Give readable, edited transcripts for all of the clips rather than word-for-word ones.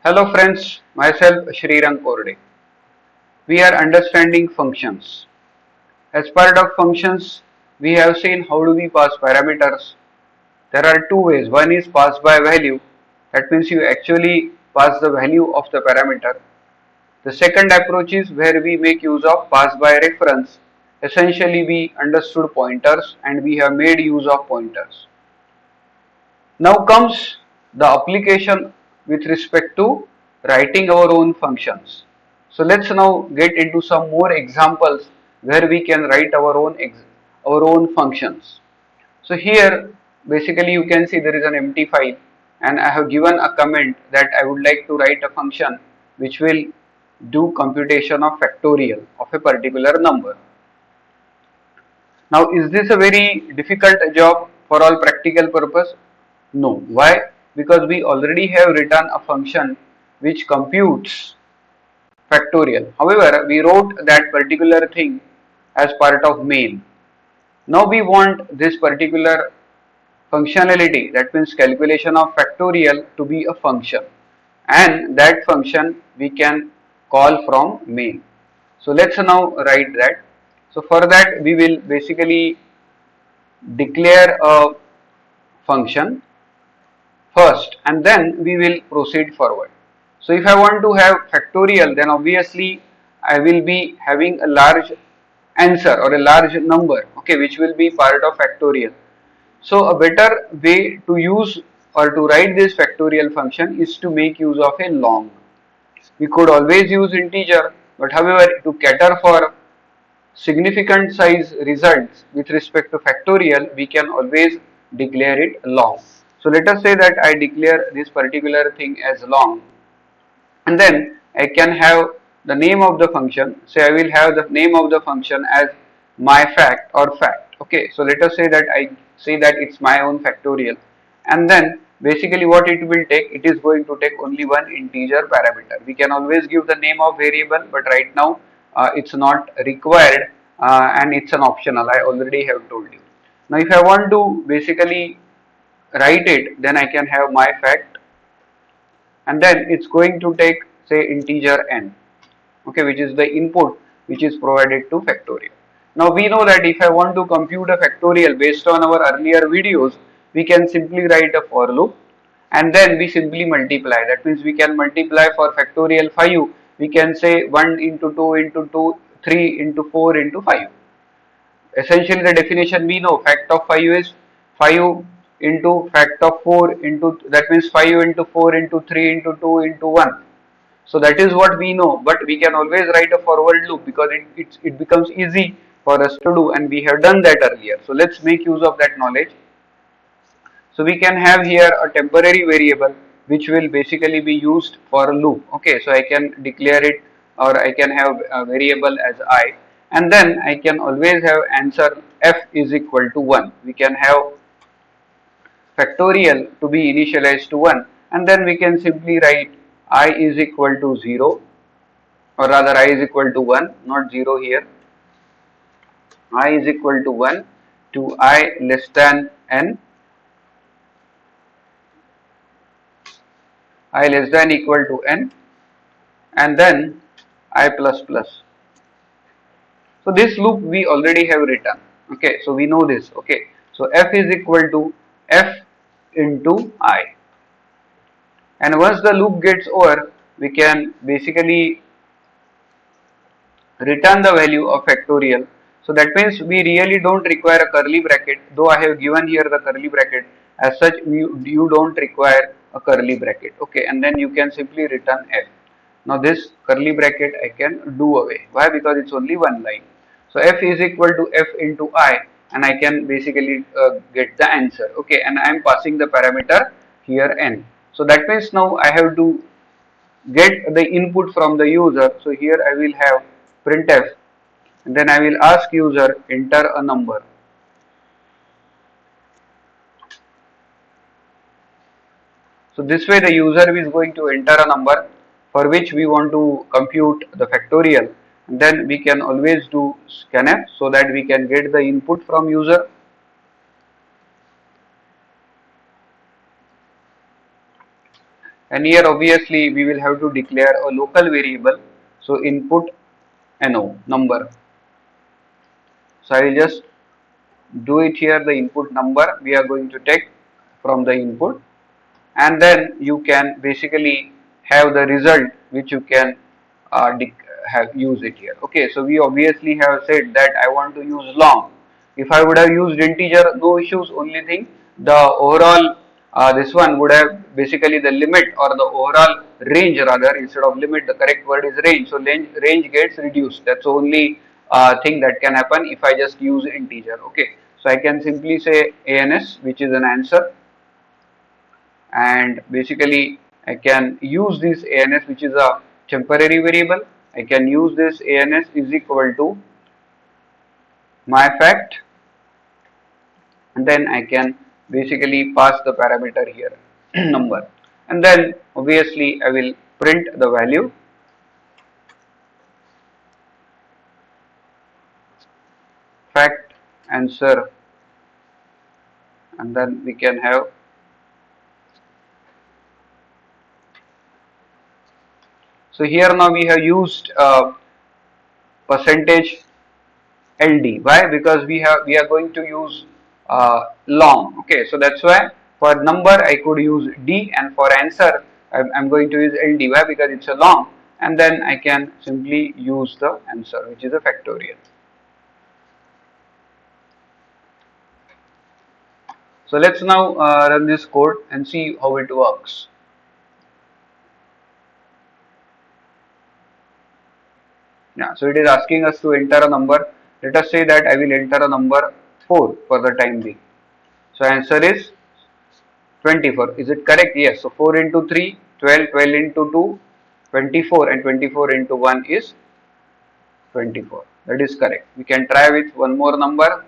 Hello friends, myself Shrirang Korde. We are understanding functions. As part of functions, we have seen how do we pass parameters. There are two ways. One is pass by value. That means you actually pass the value of the parameter. The second approach is where we make use of pass by reference. Essentially we understood pointers and we have made use of pointers. Now comes the application with respect to writing our own functions. So let's now get into some more examples where we can write our own functions. So here basically you can see there is an empty file and I have given a comment that I would like to write a function which will do computation of factorial of a particular number. Now, is this a very difficult job for all practical purpose? No. Why? Because we already have written a function which computes factorial. However, we wrote that particular thing as part of main. Now we want this particular functionality, that means calculation of factorial, to be a function, and that function we can call from main. So let's now write that. So for that we will basically declare a function first and then we will proceed forward. So if I want to have factorial, then obviously I will be having a large answer or a large number, okay, which will be part of factorial. So a better way to use or to write this factorial function is to make use of a long. We could always use integer, but however to cater for significant size results with respect to factorial, we can always declare it long. So let us say that I declare this particular thing as long, and then I can have the name of the function. Say I will have the name of the function as my fact or fact. Okay, so let us say that I say that it's my own factorial, and then basically what it will take, it is going to take only one integer parameter. We can always give the name of variable, but right now it's not required and it's an optional. I already have told you. Now if I want to basically write it, then I can have my fact, and then it's going to take say integer n, okay, which is the input which is provided to factorial. Now we know that if I want to compute a factorial based on our earlier videos, we can simply write a for loop and then we simply multiply. That means we can multiply for factorial 5, we can say 1 into 2 into 2, 3 into 4 into 5. Essentially the definition we know, fact of 5 is 5 into fact of 4 into, that means 5 into 4 into 3 into 2 into 1. So that is what we know, but we can always write a forward loop because it becomes easy for us to do, and we have done that earlier. So let's make use of that knowledge. So we can have here a temporary variable which will basically be used for a loop. Okay, so I can declare it or I can have a variable as I, and then I can always have answer f is equal to 1. We can have factorial to be initialized to 1, and then we can simply write I is equal to 0, or rather I is equal to 1, not 0 here. I is equal to 1 to I less than n, I less than equal to n, and then I plus plus. So this loop we already have written. Okay, so we know this. Okay, so f is equal to f into I, and once the loop gets over, we can basically return the value of factorial. So that means we really don't require a curly bracket, though I have given here the curly bracket. As such, you don't require a curly bracket. Okay, and then you can simply return f. Now this curly bracket I can do away. Why? Because it's only one line. So f is equal to f into I, and I can basically get the answer. Okay, and I am passing the parameter here n. So that means now I have to get the input from the user. So here I will have printf, and then I will ask user enter a number. So this way the user is going to enter a number for which we want to compute the factorial, and then we can always do scanf so that we can get the input from user. and here obviously we will have to declare a local variable. So input no number. So I will just do it here. The input number we are going to take from the input, and then you can basically have the result which you can have use it here. Okay, so we obviously have said that I want to use long. If I would have used integer, no issues. Only thing, the overall this one would have basically the limit or the overall range, rather instead of limit the correct word is range. So range gets reduced. That's the only thing that can happen if I just use integer. Okay, so I can simply say ans, which is an answer, and basically I can use this ans, which is a temporary variable. I can use this ans is equal to my fact, and then I can basically pass the parameter here number, and then obviously I will print the value fact answer, and then we can have. So here now we have used percentage LD. Why? Because we are going to use long. Okay, so that's why for number I could use D, and for answer I'm going to use LD. Why? Because it's a long, and then I can simply use the answer, which is a factorial. So let's now run this code and see how it works. Yeah, so it is asking us to enter a number. Let us say that I will enter a number 4 for the time being. So answer is 24. Is it correct? Yes. So 4 into 3, 12, 12 into 2, 24, and 24 into 1 is 24. That is correct. We can try with one more number.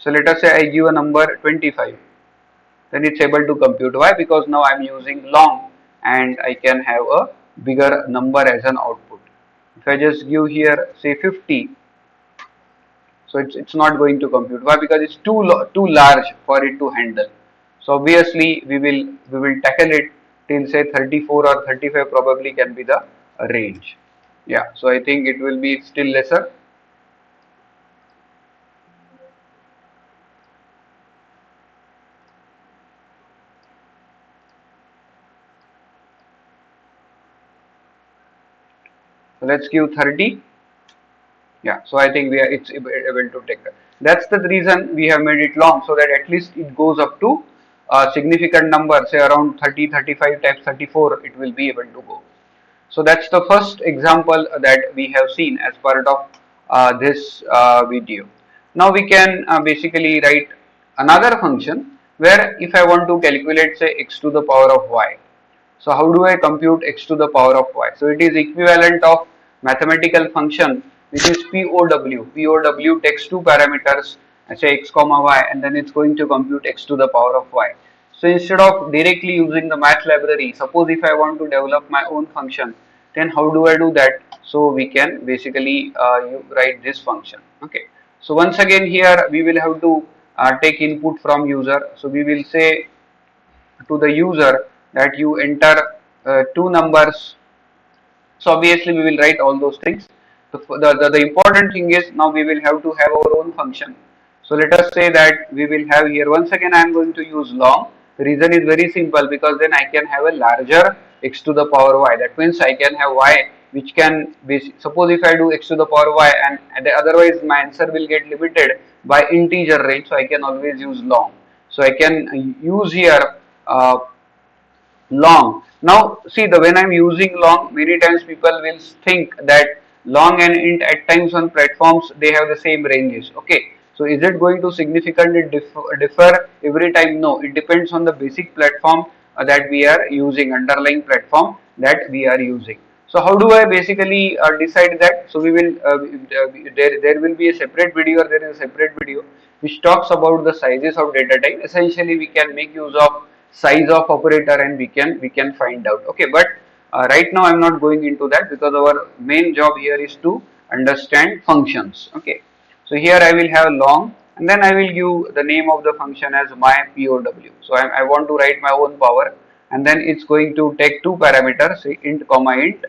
So let us say I give a number 25. Then it's able to compute. Why? Because now I am using long and I can have a bigger number as an output. If I just give here say 50, so it's not going to compute. Why? Because it's too large for it to handle. So obviously we will tackle it till say 34 or 35 probably can be the range. Yeah, so I think it will be still lesser. So let's give 30. Yeah, so I think it's able to take that. That's the reason we have made it long, so that at least it goes up to a significant number, say around 30, 35 times 34, it will be able to go. So that's the first example that we have seen as part of this video. Now we can basically write another function where if I want to calculate say x to the power of y. So how do I compute x to the power of y? So it is equivalent of mathematical function which is POW. POW takes two parameters, say x comma y, and then it's going to compute x to the power of y. So instead of directly using the math library, suppose if I want to develop my own function, then how do I do that? So we can basically write this function. Okay. So once again here we will have to take input from user. So we will say to the user that you enter two numbers. So obviously we will write all those things. The important thing is now we will have to have our own function. So let us say that we will have here, once again I am going to use long. The reason is very simple, because then I can have a larger x to the power y. That means I can have y which can be, suppose if I do x to the power y, and otherwise my answer will get limited by integer range, so I can always use long. So I can use here long. Now see, the when I'm using long, many times people will think that long and int at times on platforms they have the same ranges. Okay, so is it going to significantly differ every time? No, it depends on the basic platform that we are using, underlying platform that we are using. So how do I basically decide that? So we will there will be a separate video, or there is a separate video which talks about the sizes of data type. Essentially we can make use of size of operator, and we can find out. Okay, but right now I'm not going into that, because our main job here is to understand functions. Okay, so here I will have long, and then I will give the name of the function as my POW. So I want to write my own power, and then it's going to take two parameters, int comma int,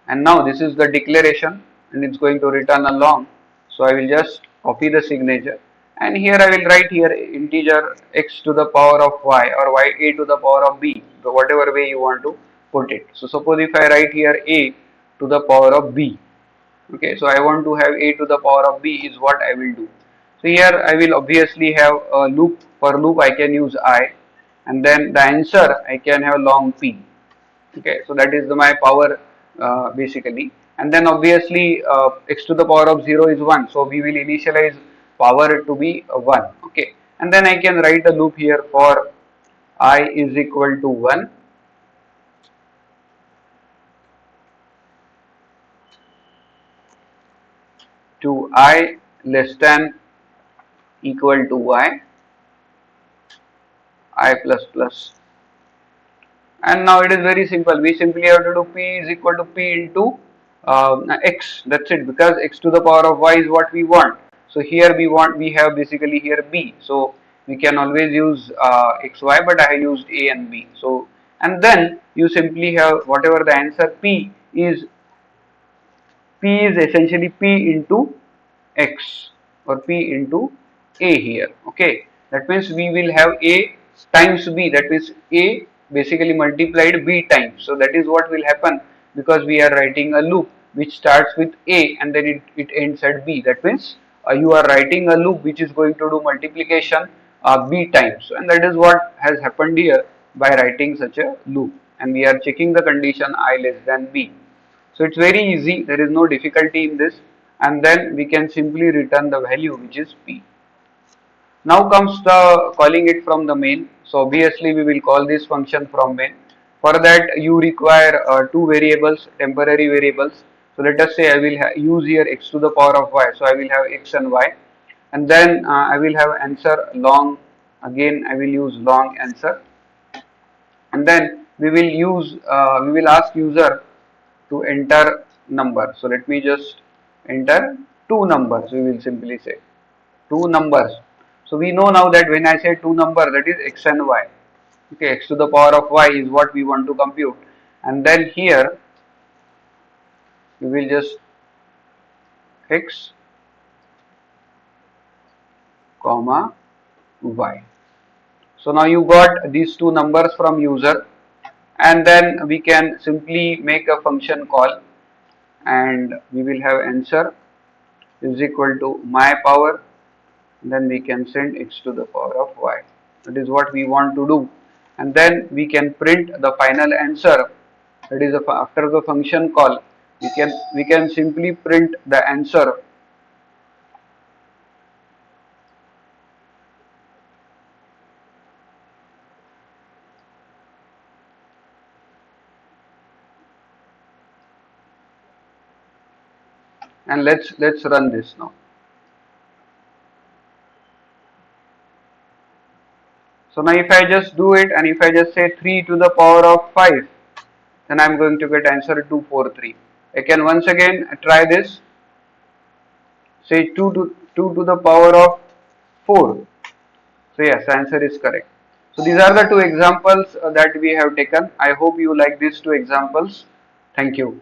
and now this is the declaration, and it's going to return a long. So I will just copy the signature, and here I will write here integer x to the power of y, or y a to the power of b, so whatever way you want to put it. So suppose if I write here a to the power of b, okay, so I want to have a to the power of b is what I will do. So here I will obviously have a loop. For loop I can use I, and then the answer I can have long p. Okay, so that is my power basically, and then obviously x to the power of 0 is 1, so we will initialize power to be 1. Okay, and then I can write a loop here for I is equal to 1 to I less than equal to y, I plus plus. And now it is very simple. We simply have to do p is equal to p into x. That's it, because x to the power of y is what we want. So here we have basically here b. So we can always use xy, but I have used a and b. So, and then you simply have whatever the answer p is. P is essentially P into X, or P into A here. Okay, that means we will have A times B, that means A basically multiplied B times. So that is what will happen, because we are writing a loop which starts with A and then it ends at B. That means you are writing a loop which is going to do multiplication B times, and that is what has happened here by writing such a loop, and we are checking the condition I less than B. So it's very easy, there is no difficulty in this, and then we can simply return the value which is p. Now comes the calling it from the main. So obviously we will call this function from main. For that you require two variables, temporary variables. So let us say I will use here x to the power of y. So I will have x and y, and then I will have answer long. Again I will use long answer, and then we will ask user to enter number. So let me just enter two numbers. We will simply say two numbers. So we know now that when I say two numbers, that is x and y. Okay, x to the power of y is what we want to compute, and then here we will just x comma y. So now you got these two numbers from user, and then we can simply make a function call, and we will have answer is equal to my power, then we can send x to the power of y. That is what we want to do, and then we can print the final answer. That is after the function call, we can simply print the answer, and let's run this now. So now if I just do it, and if I just say 3 to the power of 5, then I am going to get answer 243. I can once again try this. Say 2 to the power of 4. So yes, answer is correct. So these are the two examples that we have taken. I hope you like these two examples. Thank you.